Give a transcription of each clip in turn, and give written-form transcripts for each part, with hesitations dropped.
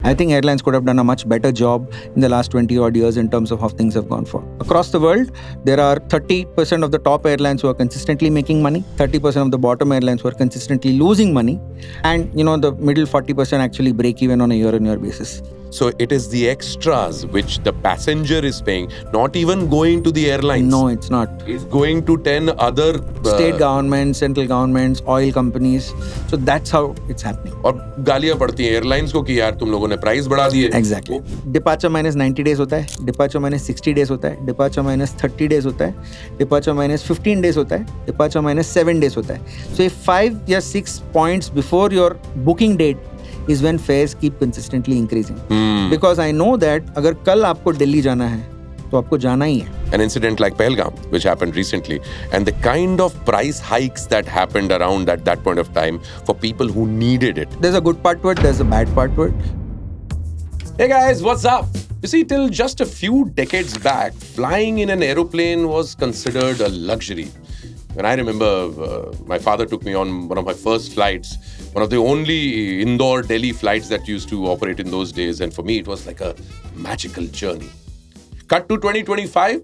I think airlines could have done a much better job in the last 20 odd years in terms of how things have gone for. Across the world, there are 30% of the top airlines who are consistently making money, 30% of the bottom airlines who are consistently losing money, and the middle 40% actually break even on a year-on-year basis. So it is the extras which the passenger is paying, not even going to the airlines. No, it's not. It's going to 10 other state governments, central governments, oil companies. So that's how it's happening. और गालियां पड़ती हैं airlines को कि यार तुम लोगों ने प्राइस बढ़ा दिए. Exactly. Departure minus 90 days होता है, departure minus 60 days होता है, departure minus 30 days होता है, departure minus 15 days होता है, departure minus 7 days होता है. So if 5 or 6 points before your booking date is when fares keep consistently increasing. Because I know that अगर कल आपको दिल्ली जाना है तो आपको जाना ही है. An incident like Pahalgam, which happened recently, and the kind of price hikes that happened around at that point of time for people who needed it. There's a good part to it, there's a bad part to it. Hey guys, what's up? You see, till just a few decades back, flying in an aeroplane was considered a luxury. And I remember my father took me on one of my first flights, one of the only Indore-Delhi flights that used to operate in those days. And for me, it was like a magical journey. Cut to 2025,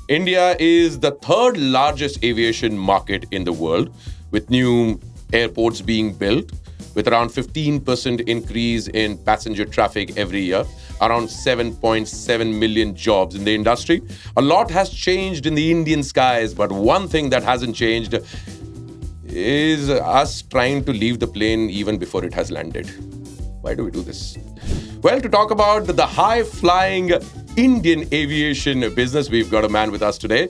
India is the third largest aviation market in the world, with new airports being built, with around 15% increase in passenger traffic every year, around 7.7 million jobs in the industry. A lot has changed in the Indian skies, but one thing that hasn't changed is us trying to leave the plane even before it has landed. Why do we do this? Well, to talk about the high-flying Indian aviation business, we've got a man with us today.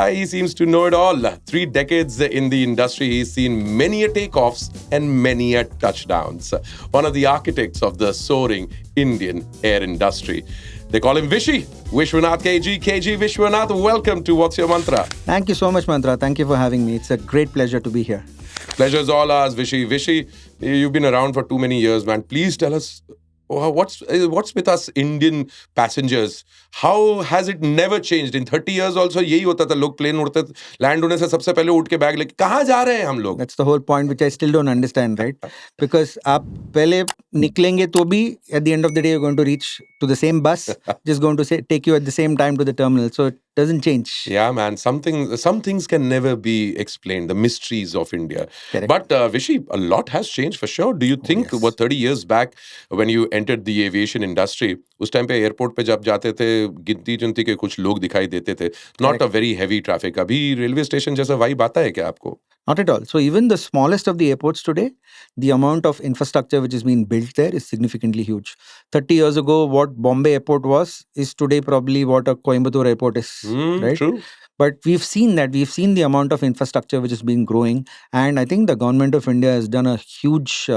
He seems to know it all. 3 decades in the industry, he's seen many a takeoffs and many a touchdowns. One of the architects of the soaring Indian air industry. They call him Vishy. Vishwanath KG Vishwanath, welcome to What's Your Mantra? Thank you so much, Mantra. Thank you for having me. It's a great pleasure to be here. Pleasure is all ours, Vishy. Vishy, you've been around for too many years, man. Please tell us, what's with us Indian passengers? How has it never changed? In 30 years also यही होता था, लोग plane उड़ते land होने से सबसे पहले उठ के बैग लेके कहाँ जा रहे हैं हम लोग? That's the whole point which I still don't understand, right? Because आप पहले निकलेंगे तो भी at the end of the day you're going to reach to the same bus, just going to take you at the same time to the terminal. So it doesn't change. Yeah, man. Some things can never be explained. The mysteries of India. Correct. But Vishy, a lot has changed for sure. Do you think yes. 30 years back when you entered the aviation industry, उस time पे airport पे जब जाते थे गिनती चुनती के कुछ लोग दिखाई देते थे, not a very heavy traffic. अभी रेलवे स्टेशन जैसा वाइब आता है क्या आपको? Not at all. So even the smallest of the airports today, the amount of infrastructure which is being built there is significantly huge. 30 years ago, what Bombay airport was is today probably what a Coimbatore airport is, right? True. But we've seen the amount of infrastructure which has been growing, and I think the government of India has done a huge,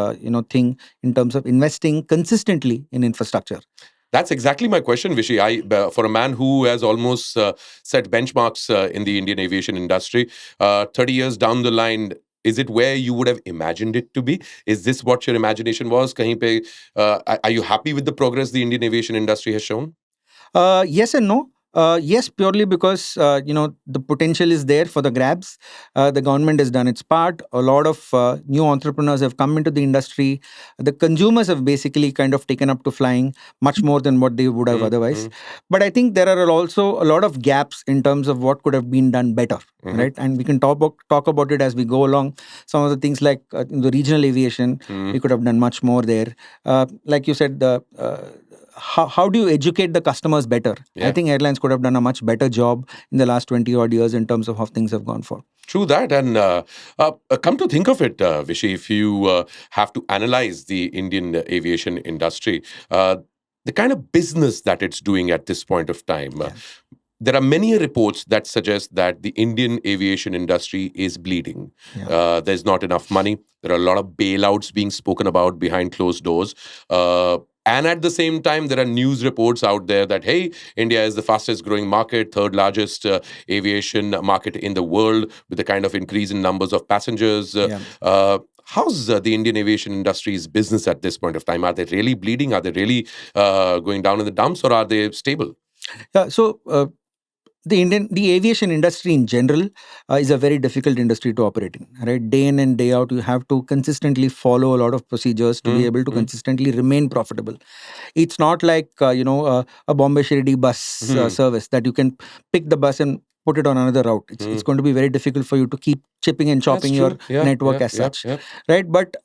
thing in terms of investing consistently in infrastructure. That's exactly my question, Vishy. For a man who has almost set benchmarks in the Indian aviation industry, 30 years down the line, is it where you would have imagined it to be? Is this what your imagination was? Kahin pe, are you happy with the progress the Indian aviation industry has shown? Yes and no. Yes, purely because, the potential is there for the grabs. The government has done its part. A lot of new entrepreneurs have come into the industry. The consumers have basically kind of taken up to flying much more than what they would have otherwise. But I think there are also a lot of gaps in terms of what could have been done better, right? And we can talk about it as we go along. Some of the things like in the regional aviation, we could have done much more there. Like you said, how do you educate the customers better? Yeah. I think airlines could have done a much better job in the last 20 odd years in terms of how things have gone for. True that. And come to think of it, Vishy, if you have to analyze the Indian aviation industry, the kind of business that it's doing at this point of time, there are many reports that suggest that the Indian aviation industry is bleeding. Yeah. There's not enough money. There are a lot of bailouts being spoken about behind closed doors. And at the same time, there are news reports out there that, hey, India is the fastest growing market, third largest aviation market in the world with the kind of increase in numbers of passengers. How's the Indian aviation industry's business at this point of time? Are they really bleeding? Are they really going down in the dumps, or are they stable? Yeah, so the aviation industry in general is a very difficult industry to operate in. Right, day in and day out, you have to consistently follow a lot of procedures to be able to consistently remain profitable. It's not like a Bombay Shirdi bus service that you can pick the bus and put it on another route. It's going to be very difficult for you to keep chipping and chopping your network as such, right? But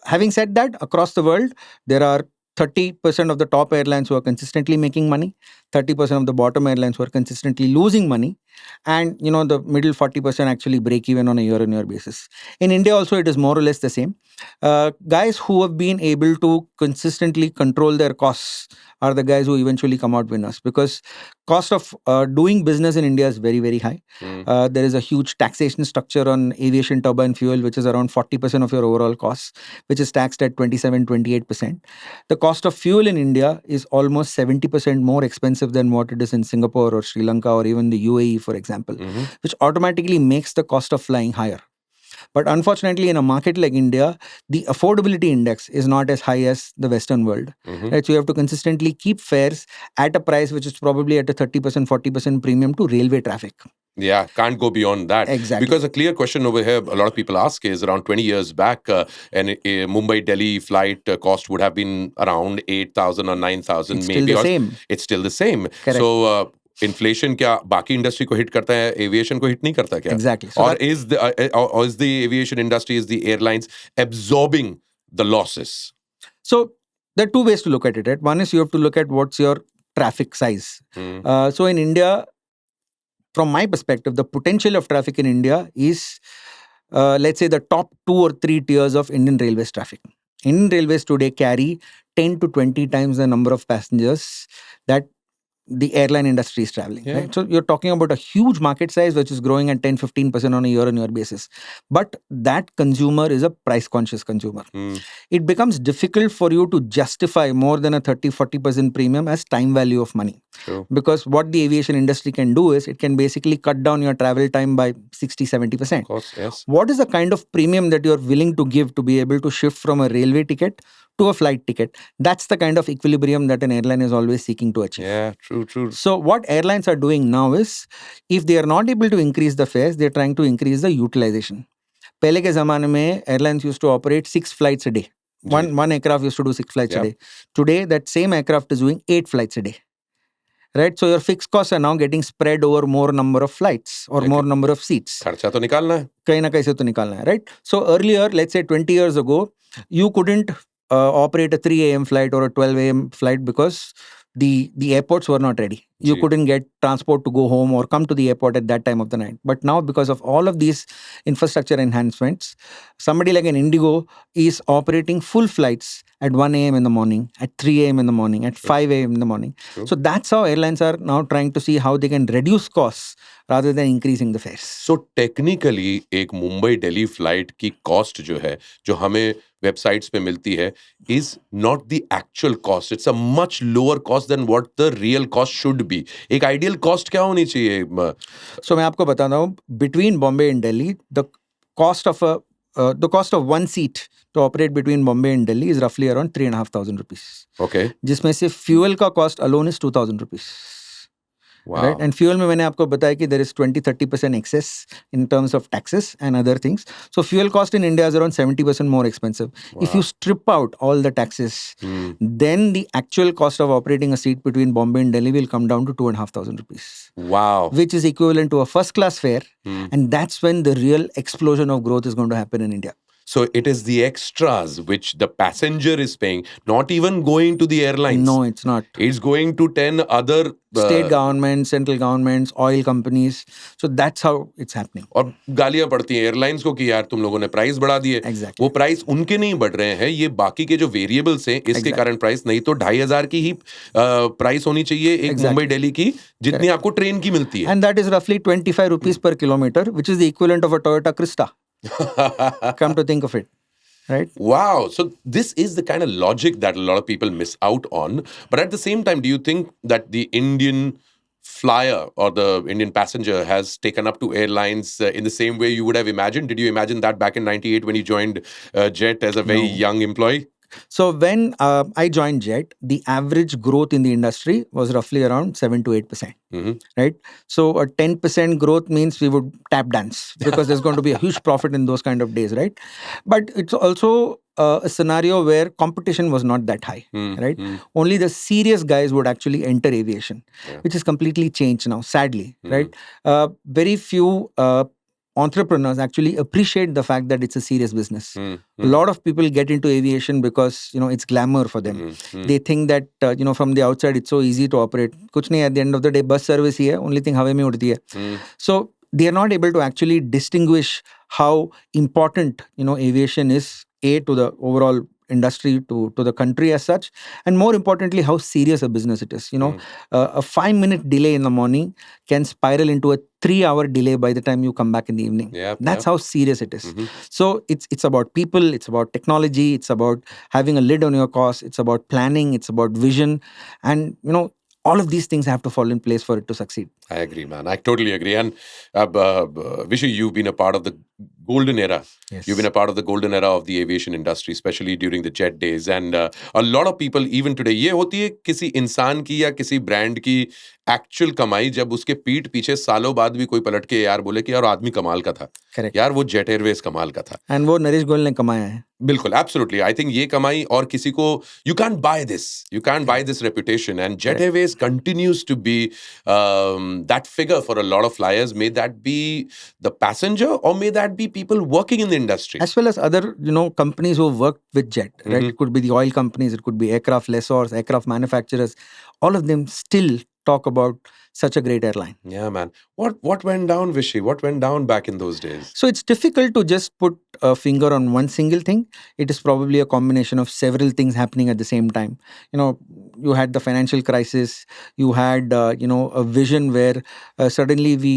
having said that, across the world, there are 30% of the top airlines who are consistently making money, 30% of the bottom airlines who are consistently losing money, and the middle 40% actually break even on a year-on-year basis. In India also, it is more or less the same. Guys who have been able to consistently control their costs are the guys who eventually come out winners, because cost of doing business in India is very, very high. There is a huge taxation structure on aviation turbine fuel, which is around 40% of your overall costs, which is taxed at 27-28%. The cost of fuel in India is almost 70% more expensive than what it is in Singapore or Sri Lanka or even the UAE, for example, which automatically makes the cost of flying higher. But unfortunately, in a market like India, the affordability index is not as high as the Western world. Right? So you have to consistently keep fares at a price which is probably at a 30%, 40% premium to railway traffic. Yeah, can't go beyond that. Exactly. Because a clear question over here, a lot of people ask, is around 20 years back, a Mumbai-Delhi flight cost would have been around 8,000 or 9,000. It's maybe. Still the same. It's still the same. Correct. So, inflation क्या बाकी industry को hit करता है, aviation को hit नहीं करता क्या? Exactly. So is the aviation industry, is the airlines absorbing the losses? So there are two ways to look at it. Right? One is you have to look at what's your traffic size. So in India, from my perspective, the potential of traffic in India is, let's say, the top 2 or 3 tiers of Indian Railways traffic. Indian Railways today carry 10 to 20 times the number of passengers that the airline industry is traveling. Yeah. Right? So you're talking about a huge market size which is growing at 10-15% on a year-on-year basis. But that consumer is a price-conscious consumer. It becomes difficult for you to justify more than a 30-40% premium as time value of money. True. Because what the aviation industry can do is it can basically cut down your travel time by 60-70%. Of course, yes. What is the kind of premium that you're willing to give to be able to shift from a railway ticket to a flight ticket? That's the kind of equilibrium that an airline is always seeking to achieve. Yeah, true. So what airlines are doing now is, if they are not able to increase the fares, they're trying to increase the utilization. Pehle ke zamane mein, airlines used to operate 6 flights a day. One aircraft used to do 6 flights a day. Today, that same aircraft is doing 8 flights a day. Right? So your fixed costs are now getting spread over more number of flights or more number of seats. खर्चा तो निकालना है. कहीं ना कहीं से तो निकालना है, right? So earlier, let's say 20 years ago, you couldn't operate a 3 a.m. flight or a 12 a.m. flight because the airports were not ready. You couldn't get transport to go home or come to the airport at that time of the night. But now, because of all of these infrastructure enhancements, somebody like an Indigo is operating full flights at 1 a.m. in the morning, at 3 a.m. in the morning, at 5 a.m. in the morning. So that's how airlines are now trying to see how they can reduce costs rather than increasing the fares. So technically, एक Mumbai Delhi flight की cost जो है, जो हमें websites पे मिलती है, is not the actual cost. It's a much lower cost than what the real cost should be. एक आइडियल कॉस्ट क्या होनी चाहिए? So मैं आपको बताता हूँ, between Bombay and Delhi, the cost of one seat to operate between Bombay and Delhi is roughly around 3,500 rupees. Okay. जिसमें से fuel का cost alone is 2,000 rupees. Wow. Right? And fuel में मैंने आपको बताया कि there is 20-30% excess in terms of taxes and other things. So fuel cost in India is around 70% more expensive. Wow. If you strip out all the taxes, then the actual cost of operating a seat between Bombay and Delhi will come down to 2,500 rupees. Wow. Which is equivalent to a first class fare. And that's when the real explosion of growth is going to happen in India. So it is the extras which the passenger is paying, not even going to the airlines. No, it's not. It's going to 10 other state governments, central governments, oil companies. So that's how it's happening. और गालियां पड़ती हैं airlines को कि यार तुम लोगों ने प्राइस बढ़ा दिए. Exactly. वो प्राइस उनके नहीं बढ़ रहे हैं, ये बाकी के जो वेरिएबल्स हैं इसके कारण प्राइस, नहीं तो 2,500 की ही प्राइस होनी चाहिए एक मुंबई दिल्ली की, जितनी आपको ट्रेन की मिलती है. And that is roughly 25 rupees per kilometer, which is the equivalent of a Toyota Crista. Come to think of it. Right? Wow. So this is the kind of logic that a lot of people miss out on. But at the same time, do you think that the Indian flyer or the Indian passenger has taken up to airlines in the same way you would have imagined? Did you imagine that back in 98 when you joined Jet as a very young employee? So when I joined Jet, the average growth in the industry was roughly around 7 to 8%. Mhm. Right? So a 10% growth means we would tap dance because there's going to be a huge profit in those kind of days, right? But it's also a scenario where competition was not that high, right? Only the serious guys would actually enter aviation, Yeah. which is completely changed now, sadly, right? Mm. Very few entrepreneurs actually appreciate the fact that it's a serious business. A lot of people get into aviation because it's glamour for them. They think that from the outside it's so easy to operate. Kuch nahi, at the end of the day bus service hi hai, only thing hawa mein udti hai. So they are not able to actually distinguish how important aviation is to the overall industry, to the country as such, and more importantly how serious a business it is. A 5 minute delay in the morning can spiral into a 3 hour delay by the time you come back in the evening. That's how serious it is. So it's about people, it's about technology, it's about having a lid on your costs, it's about planning, it's about vision, and all of these things have to fall in place for it to succeed. I agree, man. I totally agree. And Vishu, you've been a part of the golden era. Yes. You've been a part of the golden era of the aviation industry, especially during the jet days. And a lot of people, even today, ये होती है किसी इंसान की या किसी brand की actual कमाई जब उसके पीठ पीछे सालों बाद भी कोई पलट के यार बोले कि यार आदमी कमाल का था. Correct. यार वो जेट एयरवेज कमाल का था. एंड वो नरेश गोयल ने कमाया है. बिल्कुल, एब्सोल्युटली. आई थिंक ये कमाई और किसी को you can't buy this reputation. And Jet Airways continues to be that figure for a lot of flyers. May that be the passenger or may that be people working in the industry, as well as other companies who worked with Jet, right? It could be the oil companies, it could be aircraft lessors, aircraft manufacturers. All of them still talk about such a great airline. Yeah, man. What went down, Vishy? What went down back in those days? So it's difficult to just put a finger on one single thing. It is probably a combination of several things happening at the same time. You had the financial crisis. You had a vision where suddenly we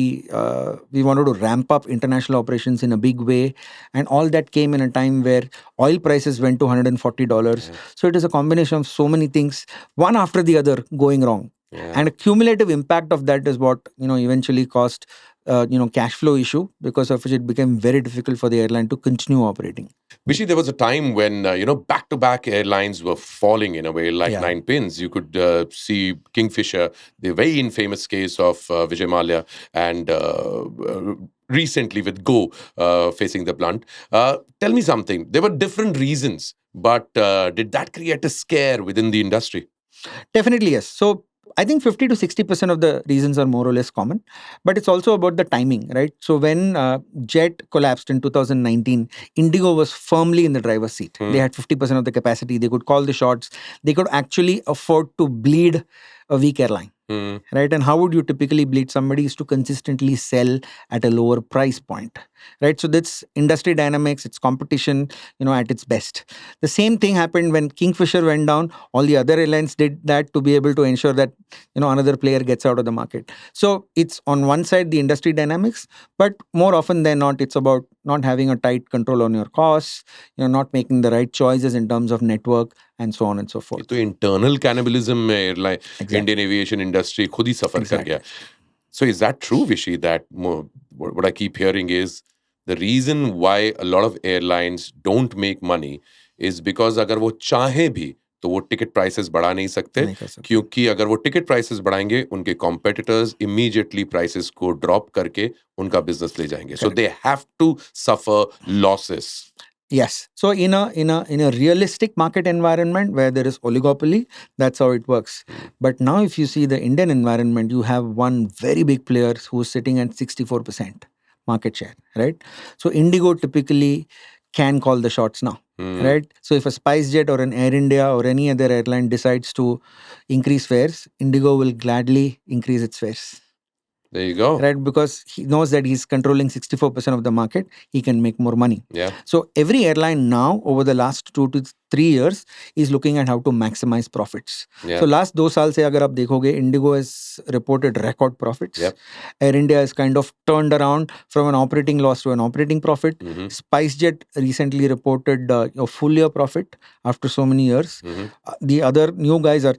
wanted to ramp up international operations in a big way, and all that came in a time where oil prices went to $140. Yeah. So it is a combination of so many things, one after the other, going wrong. Yeah. And a cumulative impact of that is what eventually caused cash flow issue, because of which it became very difficult for the airline to continue operating. Vishy, there was a time when back-to-back airlines were falling in a way like nine pins. You could see Kingfisher, the very infamous case of Vijay Mallya, and recently with Go facing the blunt. Tell me something. There were different reasons, but did that create a scare within the industry? Definitely, yes. So I think 50 to 60% of the reasons are more or less common, but it's also about the timing, right? So when Jet collapsed in 2019, Indigo was firmly in the driver's seat. They had 50% of the capacity. They could call the shots. They could actually afford to bleed a weak airline. Right? And how would you typically bleed somebody is to consistently sell at a lower price point, right? So that's industry dynamics, it's competition, at its best. The same thing happened when Kingfisher went down. All the other airlines did that to be able to ensure that, another player gets out of the market. So it's on one side, the industry dynamics, but more often than not, it's about not having a tight control on your costs, not making the right choices in terms of network, and so on and so forth. तो internal cannibalism में airline Indian aviation industry खुद ही suffer कर गया. So is that true, Vishy, that what I keep hearing is the reason why a lot of airlines don't make money is because अगर वो चाहे भी तो वो टिकट प्राइसेस बढ़ा नहीं सकते, क्योंकि अगर वो टिकट प्राइसेस बढ़ाएंगे उनके कॉम्पिटिटर्स इमीडिएटली प्राइसेस को ड्रॉप करके उनका बिजनेस ले जाएंगे. So they have to suffer losses. Yes. So in a realistic market environment where there is oligopoly, that's how it works. But now if you see the Indian environment, you have one very big player who's sitting at 64% market share, right? So Indigo typically can call the shots now, right? So if a SpiceJet or an Air India or any other airline decides to increase fares, Indigo will gladly increase its fares. There you go. Right, because he knows that he's controlling 64% of the market, he can make more money. Yeah. So every airline now, over the last 2 to 3 years, is looking at how to maximize profits. Yeah. So last 2 साल से अगर आप देखोगे, Indigo has reported record profits. Yep. Air India has kind of turned around from an operating loss to an operating profit. SpiceJet recently reported a full year profit after so many years. The other new guys are,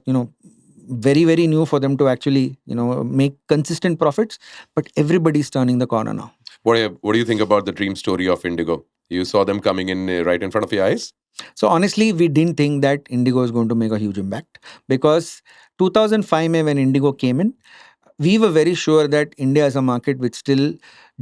very, very new for them to actually, make consistent profits. But everybody's turning the corner now. What do you think about the dream story of Indigo? You saw them coming in right in front of your eyes? So honestly, we didn't think that Indigo is going to make a huge impact because 2005 mein when Indigo came in, we were very sure that India is a market which still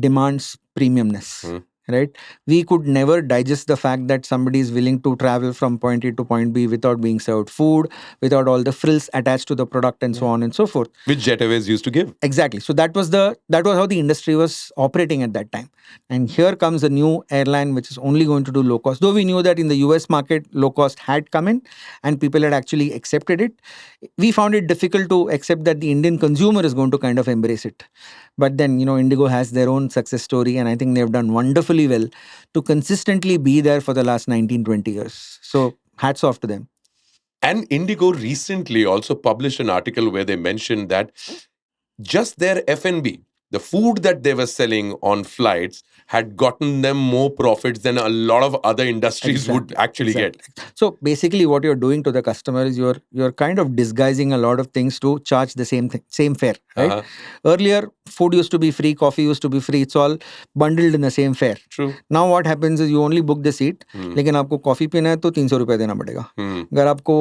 demands premiumness. Hmm. Right? We could never digest the fact that somebody is willing to travel from point A to point B without being served food, without all the frills attached to the product, and so on and so forth. Which Jet Airways used to give. Exactly. So that was how the industry was operating at that time. And here comes a new airline which is only going to do low cost. Though we knew that in the US market, low cost had come in and people had actually accepted it. We found it difficult to accept that the Indian consumer is going to kind of embrace it. But then, Indigo has their own success story, and I think they've done wonderfully well to consistently be there for the last 19, 20 years. So hats off to them. And Indigo recently also published an article where they mentioned that just their F&B, the food that they were selling on flights, had gotten them more profits than a lot of other industries would actually get. So basically, what you're doing to the customer is you're kind of disguising a lot of things to charge the same fare, right? Earlier, food used to be free, coffee used to be free. It's all bundled in the same fare. True. Now what happens is you only book the seat, लेकिन आपको coffee पीना है तो 300 रुपए देना पड़ेगा. अगर आपको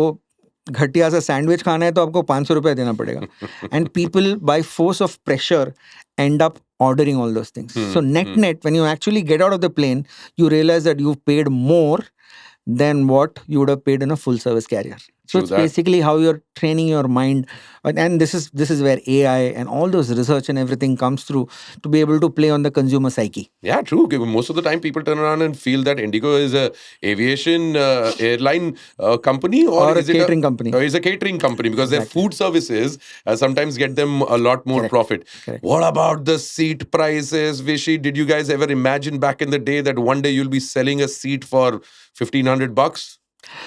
घटिया सा सैंडविच खाना है तो आपको 500 रुपए देना पड़ेगा. And people by force of pressure end up ordering all those things. So net, when you actually get out of the plane, you realize that you've paid more than what you would have paid in a full service carrier. So it's basically how you're training your mind. And this is where AI and all those research and everything comes through to be able to play on the consumer psyche. Yeah, true. Most of the time people turn around and feel that Indigo is a aviation airline company or is a catering company. Or is a catering company because their food services sometimes get them a lot more profit. Correct. What about the seat prices, Vishy? Did you guys ever imagine back in the day that one day you'll be selling a seat for $1,500?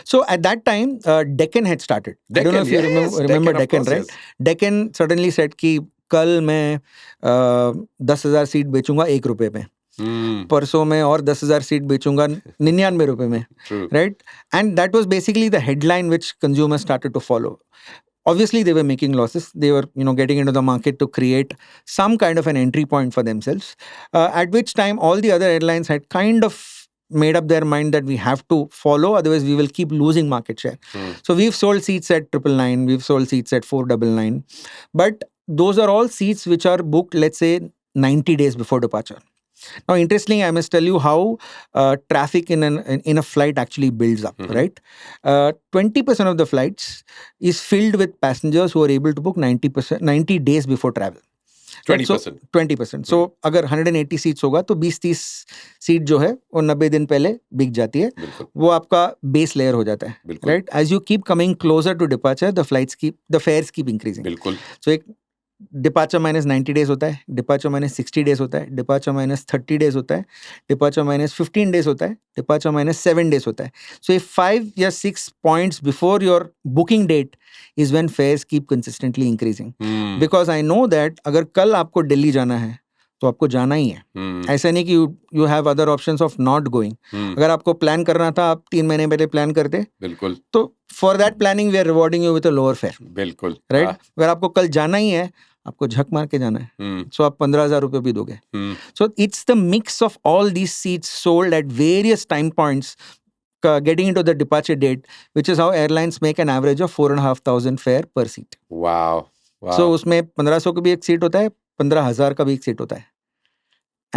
So at that time, Deccan had started. I don't know if you remember Deccan, right? Yes. Deccan suddenly said कि कल मैं 10,000 seat बेचूंगा ₹1 में. परसों में और 10,000 seat बेचूंगा ₹99 में. Right? And that was basically the headline which consumers started to follow. Obviously, they were making losses. They were, getting into the market to create some kind of an entry point for themselves. At which time, all the other airlines had kind of made up their mind that we have to follow, otherwise we will keep losing market share. So we've sold seats at 999, we've sold seats at 499, but those are all seats which are booked, let's say, 90 days before departure. Now, interestingly, I must tell you how traffic in a flight actually builds up, right? 20% of the flights is filled with passengers who are able to book 90 days before travel. 20%. 20%. So, अगर 180 seats होगा तो 20-30 seat जो है वो 90 दिन पहले बिक जाती है. वो आपका बेस लेयर हो जाता है. Right? As you keep coming closer to departure, the fares keep increasing. So, एक डिपार्चर माइनस 90 डेज होता है, डिपार्चर माइनस 60 डेज होता है, डिपार्चर माइनस 30 डेज होता है, डिपार्चर माइनस 15 डेज होता है, डिपार्चर माइनस 7 डेज होता है. सो 5 या 6 points before your booking date is when fares keep consistently increasing. Because I know that अगर कल आपको दिल्ली जाना है तो आपको जाना ही है. ऐसा नहीं कि you have other options of not going. अगर आपको प्लान करना था, आप 3 महीने पहले प्लान करते. बिल्कुल. तो for that planning we are rewarding you with a lower fare. बिल्कुल. राइट. अगर आपको कल जाना ही है, आपको झक मार के जाना है, सो आप 15,000 रुपए भी दोगे. So it's the mix of all these seats sold at various time points getting into the departure date, which is how airlines make an average of 4,500 fare per seat. Wow. So उसमें 1,500 का भी एक seat होता है, 15,000 का भी एक seat होता है.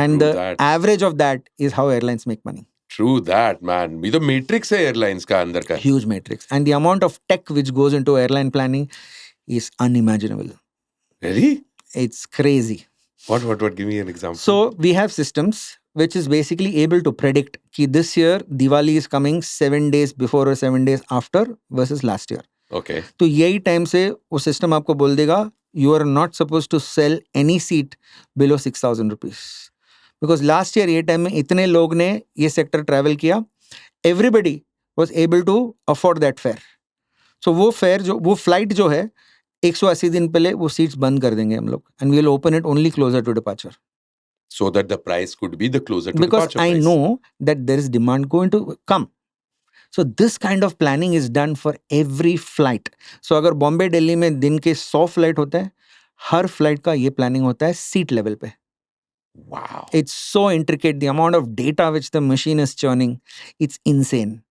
And the average of that is how airlines make money. True that, man. ये तो matrix है airlines का अंदर का. Huge matrix. And the amount of tech which goes into airline planning is unimaginable. Really? It's crazy. What? Give me an example. So we have systems which is basically able to predict कि this year Diwali is coming 7 days before or 7 days after versus last year. Okay. तो यही time से वो system आपको बोल देगा you are not supposed to sell any seat below 6,000 rupees. Because last year ये time में इतने लोग ने ये सेक्टर ट्रैवल किया, everybody was able to afford that fare. So वो फ्लाइट जो है 180 दिन पहले वो सीट्स बंद कर देंगे हम लोग, and we will open it only closer to departure. So that the price could be the closer to because departure I price. know that there is demand going to come. So this kind of planning is done for every flight. So अगर बॉम्बे दिल्ली में दिन के 100 flight होते हैं, हर flight का ये planning होता है सीट लेवल पे. Wow. It's so intricate. The amount of data which the machine is churning, it's insane.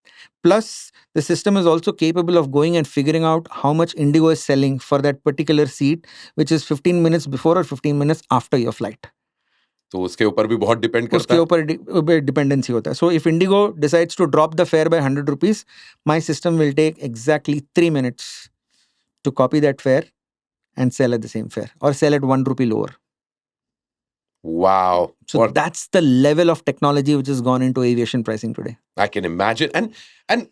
Plus, the system is also capable of going and figuring out how much Indigo is selling for that particular seat, which is 15 minutes before or 15 minutes after your flight. तो उसके ऊपर भी बहुत depend करता उसके है. ऊपर dependency होता है. So if Indigo decides to drop the fare by 100 rupees, my system will take exactly 3 minutes to copy that fare and sell at the same fare or sell at 1 rupee lower. Wow. So What that's the level of technology which has gone into aviation pricing today. I can imagine. And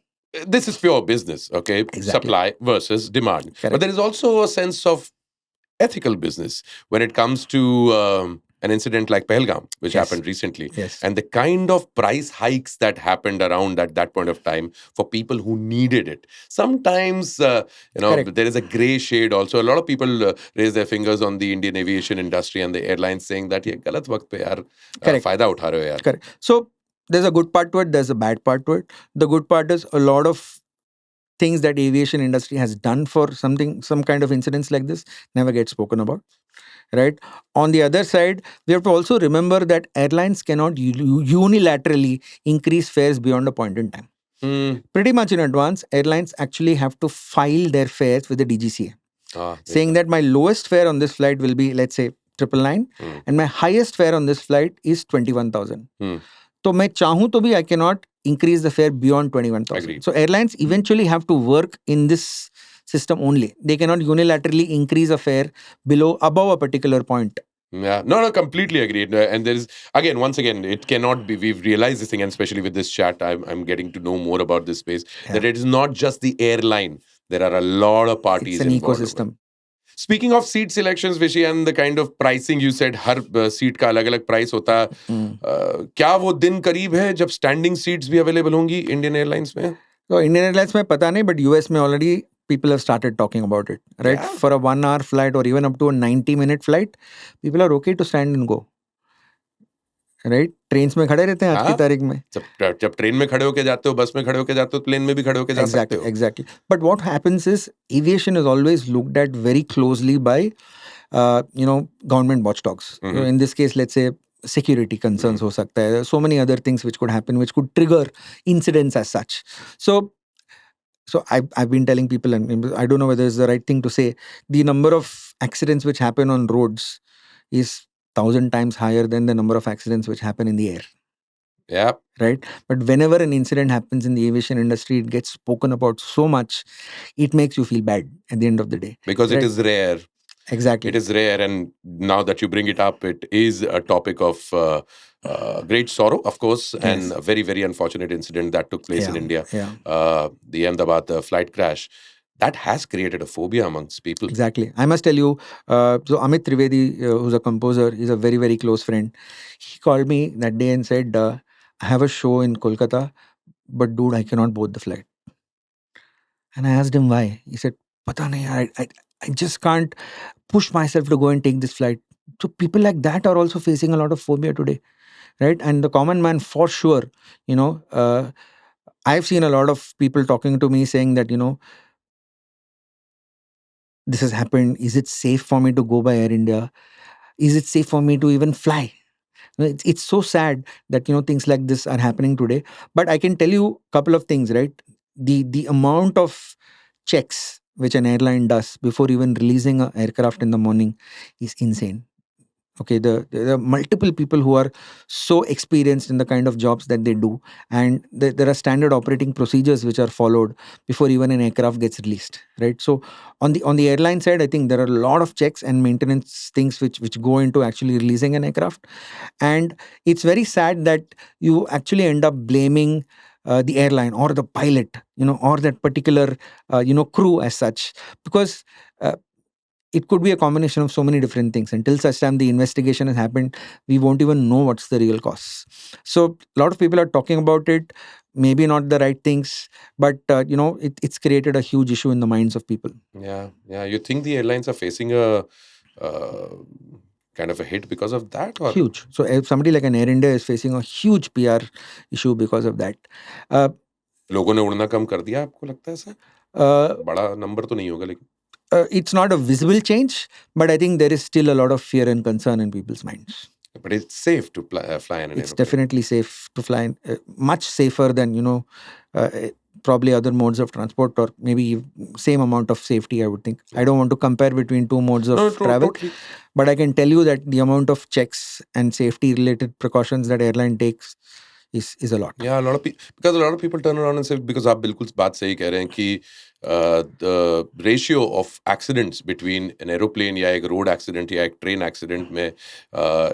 this is pure business, okay? Exactly. Supply versus demand. Correct. But there is also a sense of ethical business when it comes to an incident like Pahalgam, which Yes. happened recently. Yes. And the kind of price hikes that happened around at that point of time for people who needed it. Sometimes, Correct. there is a gray shade also. A lot of people raise their fingers on the Indian aviation industry and the airlines saying that, ye galat waqt pe yaar, Correct. fayda utha rahe ho yaar. Correct. So there's a good part to it, there's a bad part to it. The good part is a lot of things that aviation industry has done for some kind of incidents like this never get spoken about, right? On the other side, we have to also remember that airlines cannot unilaterally increase fares beyond a point in time. Pretty much in advance, airlines actually have to file their fares with the DGCA, saying that my lowest fare on this flight will be, let's say, 999, and my highest fare on this flight is 21,000. So मैं चाहूँ तो भी I cannot increase the fare beyond 21,000. Agreed. So airlines eventually have to work in this system only. They cannot unilaterally increase a fare above a particular point. Yeah, no, completely agreed. And there is, again, once again, it cannot be, we've realized this thing, and especially with this chat, I'm getting to know more about this space, that it is not just the airline. There are a lot of parties It's an involved. ecosystem. Speaking of seat selections, Vishy, and the kind of pricing you said, her seat का अलग-अलग price होता है. क्या वो दिन करीब है जब standing seats भी available होंगी Indian Airlines में? So Indian Airlines में पता नहीं, but US में already people have started talking about it, right? Yeah. For a 1 hour flight or even up to a 90-minute flight, people are okay to stand and go. Right trains में खड़े रहते हैं आज की तारीख में जब ट्रेन में खड़े होके जाते हो बस में खड़े होके जाते हो प्लेन में भी खड़े होके जा सकते हो exactly but what happens is aviation is always looked at very closely by government watchdogs in this case let's say security concerns हो सकता है so many other things which could happen which could trigger incidents as such so I've been telling people, and I don't know whether it's the right thing to say, the number of accidents which happen on roads is 1,000 times higher than the number of accidents which happen in the air. Yeah. Right? But whenever an incident happens in the aviation industry, it gets spoken about so much, it makes you feel bad at the end of the day. Because it is rare. Exactly. It is rare, and now that you bring it up, it is a topic of great sorrow, of course, and a very, very unfortunate incident that took place in India. The Ahmedabad flight crash. That has created a phobia amongst people. Exactly. I must tell you, so Amit Trivedi, who's a composer, is a very, very close friend. He called me that day and said, I have a show in Kolkata, but dude, I cannot board the flight. And I asked him why. He said, Pata nahi, I just can't push myself to go and take this flight. So people like that are also facing a lot of phobia today, right? And the common man, for sure, I've seen a lot of people talking to me saying that, this has happened. Is it safe for me to go by Air India? Is it safe for me to even fly? It's so sad that things like this are happening today. But I can tell you a couple of things, right? The amount of checks which an airline does before even releasing an aircraft in the morning is insane. Okay, there are multiple people who are so experienced in the kind of jobs that they do, and there are standard operating procedures which are followed before even an aircraft gets released, right? So on the airline side, I think there are a lot of checks and maintenance things which go into actually releasing an aircraft, and it's very sad that you actually end up blaming the airline or the pilot, or that particular crew as such, because it could be a combination of so many different things. Until such time the investigation has happened, we won't even know what's the real cause. So a lot of people are talking about it, maybe not the right things, but it's created a huge issue in the minds of people. Yeah. You think the airlines are facing a kind of a hit because of that? Or? Huge. So if somebody like an Air India is facing a huge PR issue because of that. लोगों ने उड़ना कम कर दिया, आपको लगता है ऐसा? बड़ा नंबर तो नहीं होगा लेकिन. It's not a visible change, but I think there is still a lot of fear and concern in people's minds. But it's safe to fly in an It's aeroplane. definitely safe to fly, much safer than, probably other modes of transport, or maybe same amount of safety, I would think. I don't want to compare between two modes No, of travel, totally. but I can tell you that the amount of checks and safety related precautions that airline takes is a lot. Yeah, a lot of because a lot of people turn around and say, because आप बिल्कुल बात सही कह रहे हैं कि the ratio of accidents between an aeroplane या एक road accident या एक train accident में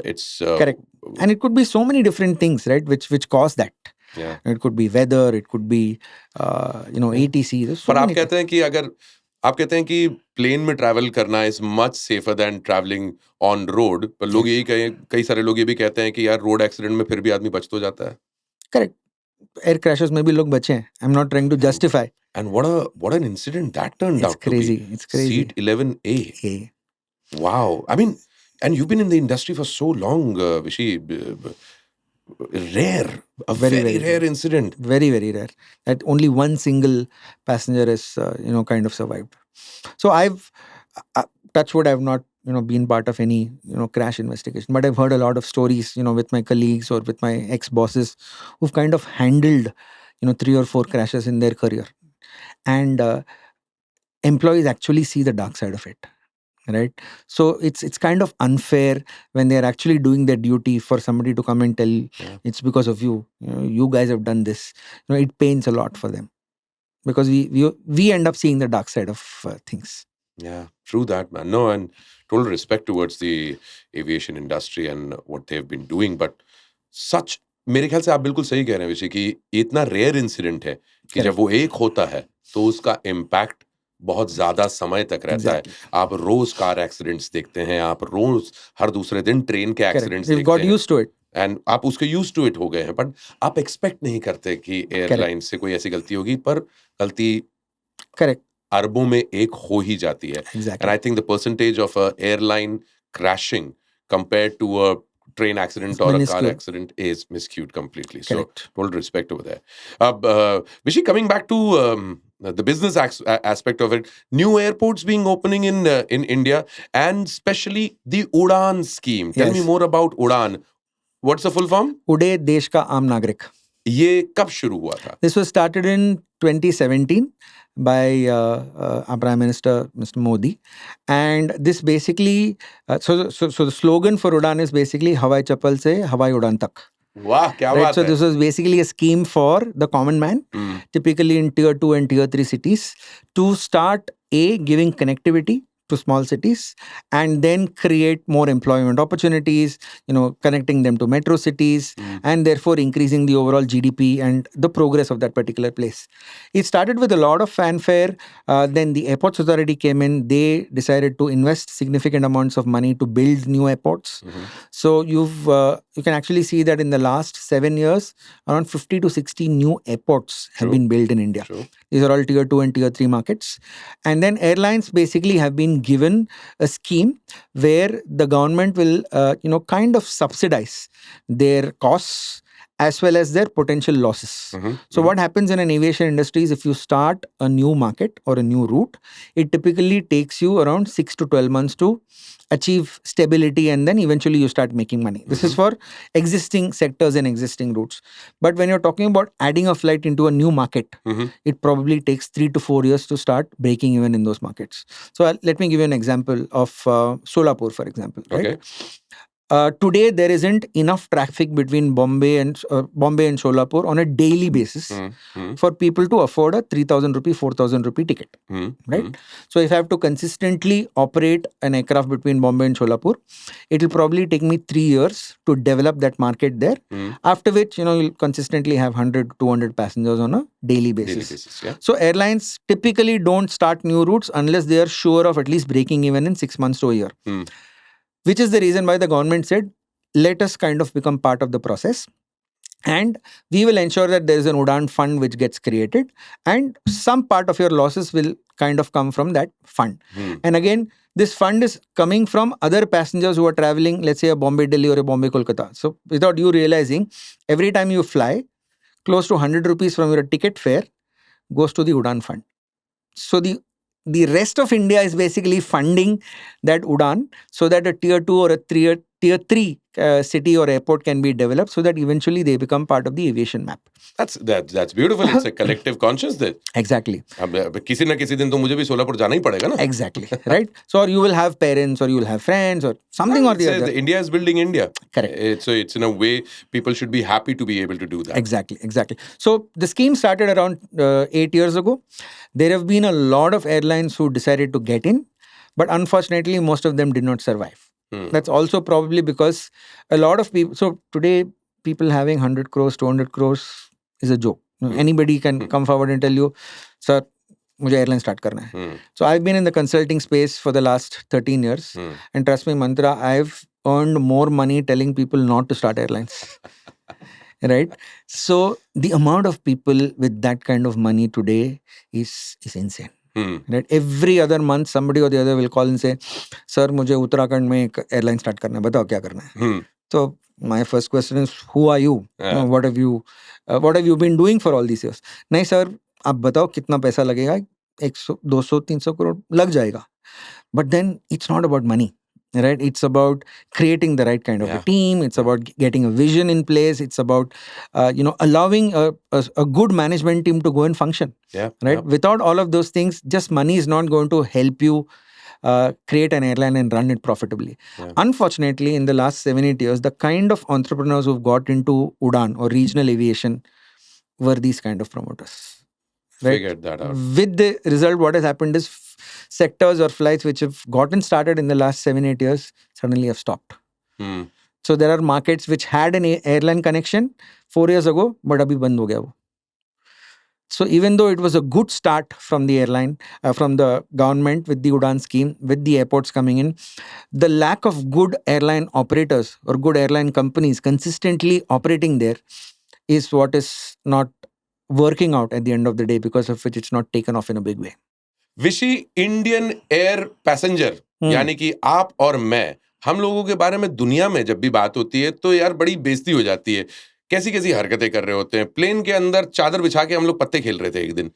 it's Correct. And it could be so many different things, right, which cause that. yeah. It could be weather, it could be ATC. There's so पर आप many कहते हैं कि अगर आप कहते हैं कि प्लेन में ट्रैवल करना is much safer than travelling on road, पर लोग Yes. यही कहें, कई सारे लोग ये भी कहते हैं कि यार रोड एक्सीडेंट में फिर भी आदमी बच तो जाता है. Correct. Air crashes में भी लोग बचे हैं. I'm not trying to justify. And what an incident that turned It's out to be. crazy. It's crazy. Seat 11A. Yeah. Wow. I mean, and you've been in the industry for so long, Vishi. Rare. A very rare incident. Very, very rare. That only one single passenger is, kind of survived. So I've, touch wood, I've not, been part of any, crash investigation, but I've heard a lot of stories, with my colleagues or with my ex-bosses who've kind of handled, 3 or 4 crashes in their career. And employees actually see the dark side of it. Right, so it's kind of unfair when they're actually doing their duty for somebody to come and tell it's because of you. You guys have done this. It pains a lot for them because we end up seeing the dark side of things. Yeah, true that, man. No, and total respect towards the aviation industry and what they've been doing. But such, मेरे ख्याल से आप बिल्कुल सही कह रहे हैं विषय कि इतना रेयर इंसिडेंट है कि जब वो एक होता है तो उसका इम्पैक्ट बहुत ज्यादा समय तक रहता है. आप रोज कार एक्सीडेंट्स देखते हैं, आप रोज हर दूसरे दिन ट्रेन के एक्सीडेंट्स देखते हैं. Used to it. एंड आप उसके यूज टू इट हो गए हैं, बट आप एक्सपेक्ट नहीं करते कि एयरलाइन से कोई ऐसी गलती होगी, पर गलती करेक्ट अरबों में एक हो ही जाती है. And I think the percentage of a airline crashing compared to a train accident or a car accident is miscued completely. Correct. So total respect over there. Vishi, coming back to the business aspect of it, new airports being opening in India, and especially the Udaan scheme. Tell me more about Udaan. What's the full form? उड़े देश का आम नागरिक. ये कब शुरू हुआ था? This was started in 2017 by our Prime Minister, Mr. Modi. And this basically, so the slogan for Udaan is basically Hawai Chapal se Hawai Udaan tak. Wow, kya baat hai. So this was basically a scheme for the common man, typically in tier 2 and tier 3 cities, to start giving connectivity to small cities and then create more employment opportunities, connecting them to metro cities and therefore increasing the overall GDP and the progress of that particular place. It started with a lot of fanfare. Then the Airports Authority came in. They decided to invest significant amounts of money to build new airports. So you can actually see that in the last 7 years, around 50 to 60 new airports have been built in India. These are all tier 2 and tier 3 markets. And then airlines basically have been given a scheme where the government will, kind of subsidize their costs as well as their potential losses. So what happens in an aviation industry is if you start a new market or a new route, it typically takes you around 6 to 12 months to achieve stability, and then eventually you start making money. This is for existing sectors and existing routes. But when you're talking about adding a flight into a new market, it probably takes 3 to 4 years to start breaking even in those markets. So let me give you an example of Solapur, for example. Right? Okay. Today there isn't enough traffic between Bombay and Solapur on a daily basis for people to afford a 3,000 rupee, 4,000 rupee ticket. Right? So if I have to consistently operate an aircraft between Bombay and Solapur, it will probably take me 3 years to develop that market there. After which, you'll consistently have 100 to 200 passengers on a daily basis. So airlines typically don't start new routes unless they are sure of at least breaking even in 6 months to a year. Which is the reason why the government said, let us kind of become part of the process. And we will ensure that there is an Udaan fund which gets created. And some part of your losses will kind of come from that fund. And again, this fund is coming from other passengers who are traveling, let's say a Bombay Delhi or a Bombay Kolkata. So without you realizing, every time you fly, close to 100 rupees from your ticket fare goes to the Udaan fund. So the rest of India is basically funding that Udaan so that a tier 2 or a tier tier 3 city or airport can be developed so that eventually they become part of the aviation map. That's beautiful. It's a collective conscience there. Exactly. अब किसी ना किसी दिन तो मुझे भी सोलापुर जाना ही पड़ेगा ना. Exactly. Right. So or you will have parents or you will have friends or something or the other. India is building India. Correct. So it's in a way people should be happy to be able to do that. Exactly. So the scheme started around 8 years ago. There have been a lot of airlines who decided to get in, but unfortunately most of them did not survive. That's also probably because a lot of people, so today people having 100 crores, 200 crores is a joke. Anybody can come forward and tell you, sir, मुझे airline start करना है. So I've been in the consulting space for the last 13 years. And trust me, Mantra, I've earned more money telling people not to start airlines. Right? So the amount of people with that kind of money today is insane. Right? Every other month, somebody or the other will call and say, sir, मुझे उत्तराखंड में एक airline start करना है, बताओ क्या करना है. So my first question is, who are you? What have you been doing for all these years? नहीं सर, आप बताओ कितना पैसा लगेगा. 100, 200, 300 करोड़ लग जाएगा. But then it's not about money. Right? It's about creating the right kind of a team. It's about getting a vision in place. It's about, allowing a good management team to go and function. Right? Without all of those things, just money is not going to help you create an airline and run it profitably. Unfortunately, in the last 7-8 years, the kind of entrepreneurs who've got into UDAN or regional aviation were these kind of promoters. Right? Figured that out. With the result, what has happened is sectors or flights which have gotten started in the last 7-8 years suddenly have stopped. So there are markets which had an airline connection 4 years ago, but abhi band ho gaya wo. So even though it was a good start from the airline, from the government with the Udaan Scheme, with the airports coming in, the lack of good airline operators or good airline companies consistently operating there is what is not working out at the end of the day, because of which it's not taken off in a big way. विशी, Indian air passenger यानी कि आप और मैं, हम लोगों के बारे में दुनिया में जब भी बात होती है तो यार बड़ी बेइज्जती हो जाती है. कैसी कैसी हरकतें कर रहे होते हैं. प्लेन के अंदर चादर बिछा के हम लोग पत्ते खेल रहे थे एक दिन.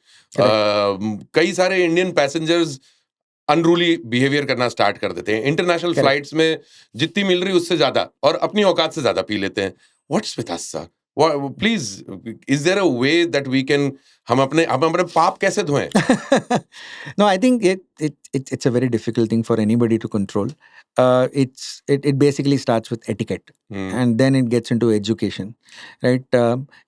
कई सारे इंडियन पैसेंजर्स अनरूली बिहेवियर करना स्टार्ट कर देते हैं. इंटरनेशनल फ्लाइट्स में जितनी मिल रही उससे ज्यादा और अपनी औकात से ज्यादा पी लेते हैं. What's with us sir? Please, is there a way that we can हम अपने पाप कैसे धोएं? No, I think it's a very difficult thing for anybody to control. It basically starts with etiquette, and then it gets into education, right?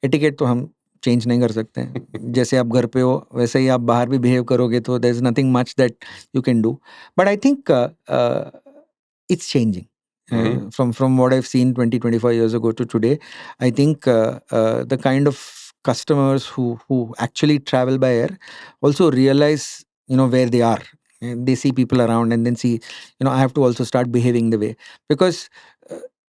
Etiquette तो हम change नहीं कर सकते हैं. जैसे आप घर पे हो वैसे ही आप बाहर भी बिहेव करोगे तो there is nothing much that you can do. But I think it's changing. From what I've seen 20-25 years ago to today, I think the kind of customers who actually travel by air also realize where they are. And they see people around and then see, I have to also start behaving the way, because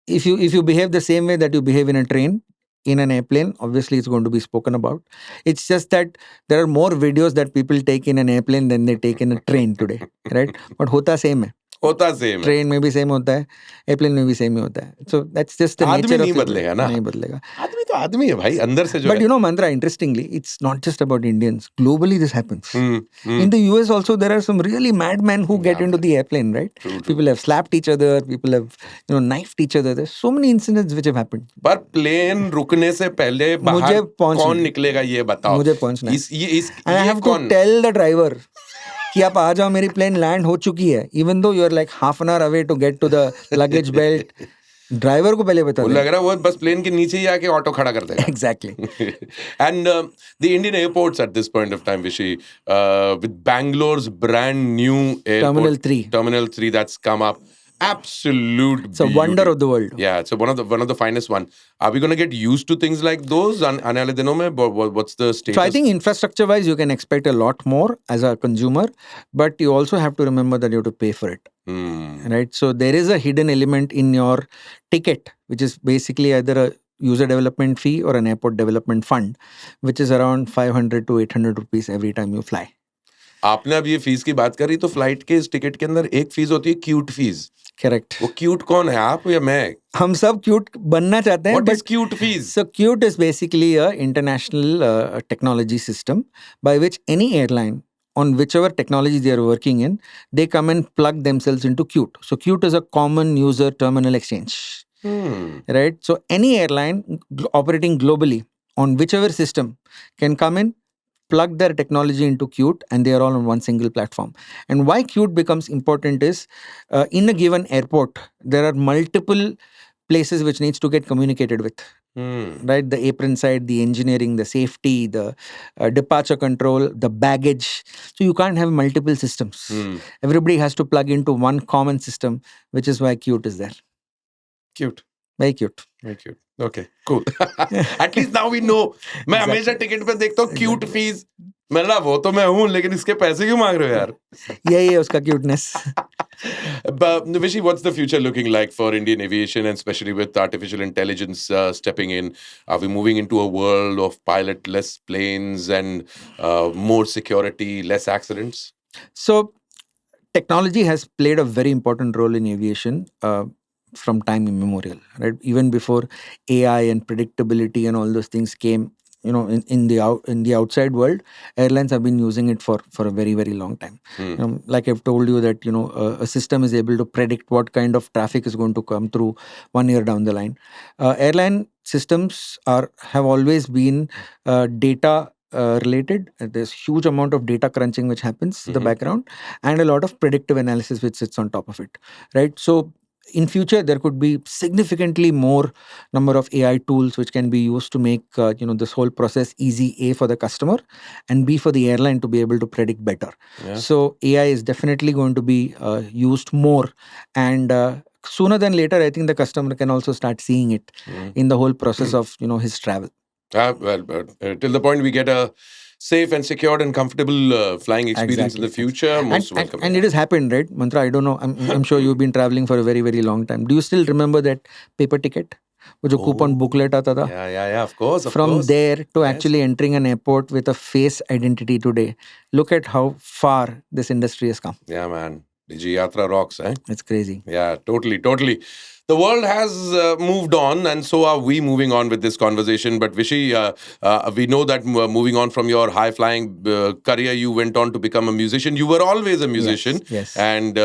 if you behave the same way that you behave in a train, in an airplane, obviously it's going to be spoken about. It's just that there are more videos that people take in an airplane than they take in a train today, right? But hota same hai. होता same है. Train में भी same होता है, airplane में भी same ही होता है. So that's just the nature of. नहीं बदलेगा ना. नहीं बदलेगा. आदमी तो आदमी है भाई, अंदर से जो. But Mantra, interestingly, it's not just about Indians. Globally, this happens. In the US also, there are some really madmen who get into the airplane, right? True. People have slapped each other. People have, knifed each other. There's so many incidents which have happened. पर plane रुकने से पहले बाहर कौन निकलेगा ये बताओ. मुझे पहुंचना है. And I have to tell the driver कि आप आ जाओ, मेरी प्लेन लैंड हो चुकी है. Even though you are like half an hour away to get to the luggage belt, driver को पहले बता दो. लग रहा है वो बस प्लेन के नीचे ही आके ऑटो खड़ा कर देगा. Exactly. And the Indian airports at this point of time, Vishy, with Bangalore's brand new airport, Terminal 3 that's come up. Absolute it's a wonder of the world. Yeah, it's one of the finest one. Are we going to get used to things like those? आने वाले दिनों में what's the status? So I think infrastructure wise you can expect a lot more as a consumer, but you also have to remember that you have to pay for it. Right? So there is a hidden element in your ticket, which is basically either a user development fee or an airport development fund, which is around 500 to 800 rupees every time you fly. आपने अब ये fees की बात करी तो flight के इस ticket के अंदर एक फीस होती है क्यूट फीस. करेक्ट. वो क्यूट कौन है, आप या मैं? हम सब क्यूट बनना चाहते हैं. What is cute fees? So cute is basically a international technology system by which any airline on whichever technology they are working in, they come and plug themselves into Qt. So Qt is a common user terminal exchange, right? So any airline operating globally on whichever system can come in, plug their technology into Qt, and they are all on one single platform. And why Qt becomes important is, in a given airport, there are multiple places which needs to get communicated with. Right, the apron side, the engineering, the safety, the departure control, the baggage. So you can't have multiple systems. Everybody has to plug into one common system, which is why Qt is there. Cute. Very cute. Very cute. Okay, cool. At least now we know. मैं हमेशा ticket पे देखता हूँ cute fees. मतलब वो तो मैं हूँ, लेकिन इसके पैसे क्यों मांग रहे हो यार? यही है उसका cuteness. But Nivishi, what's the future looking like for Indian aviation, and especially with artificial intelligence stepping in? Are we moving into a world of pilotless planes and more security, less accidents? So technology has played a very important role in aviation from time immemorial, right? Even before AI and predictability and all those things came, in the outside world, airlines have been using it for a very, very long time. Like I've told you that a system is able to predict what kind of traffic is going to come through 1 year down the line. Airline systems have always been data related. There's huge amount of data crunching which happens in the background, and a lot of predictive analysis which sits on top of it, right? So in future there could be significantly more number of AI tools which can be used to make this whole process easy, A, for the customer, and B, for the airline to be able to predict better. So AI is definitely going to be used more, and sooner than later I think the customer can also start seeing it in the whole process of his travel. Till the point we get a safe and secured and comfortable flying experience in the future, most welcome. And it has happened, right, Mantra? I don't know. I'm sure you've been traveling for a very, very long time. Do you still remember that paper ticket? वो जो coupon booklet आता था? Yeah, of course. From there to actually entering an airport with a face identity today. Look at how far this industry has come. Yeah, man. Digi Yatra rocks, eh? It's crazy. Yeah, totally. The world has moved on, and so are we moving on with this conversation. But Vishy, we know that moving on from your high-flying career, you went on to become a musician. You were always a musician. Yes. And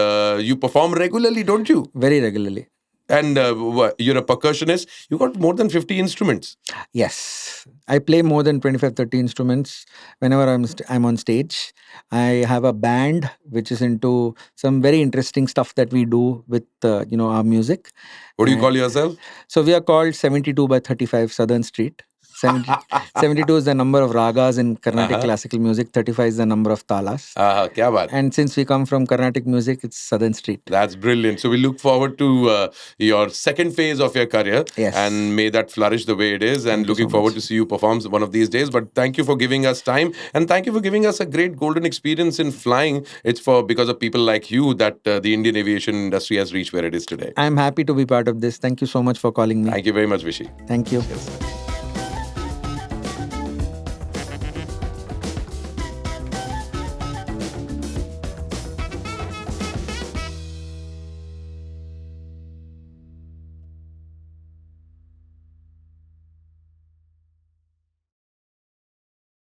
you perform regularly, don't you? Very regularly. And you're a percussionist. You got more than 50 instruments. Yes. I play more than 25, 30 instruments whenever I'm on stage. I have a band which is into some very interesting stuff that we do with our music. What do you call yourself? So we are called 72 by 35 Southern Street. 72 is the number of ragas in Carnatic classical music. 35 is the number of talas. Kya baat. And since we come from Carnatic music, it's Southern Street. That's brilliant. So we look forward to your second phase of your career. Yes. And may that flourish the way it is. And looking forward to see you perform one of these days. But thank you for giving us time. And thank you for giving us a great golden experience in flying. It's because of people like you that the Indian aviation industry has reached where it is today. I'm happy to be part of this. Thank you so much for calling me. Thank you very much, Vishy. Thank you. Yes, sir.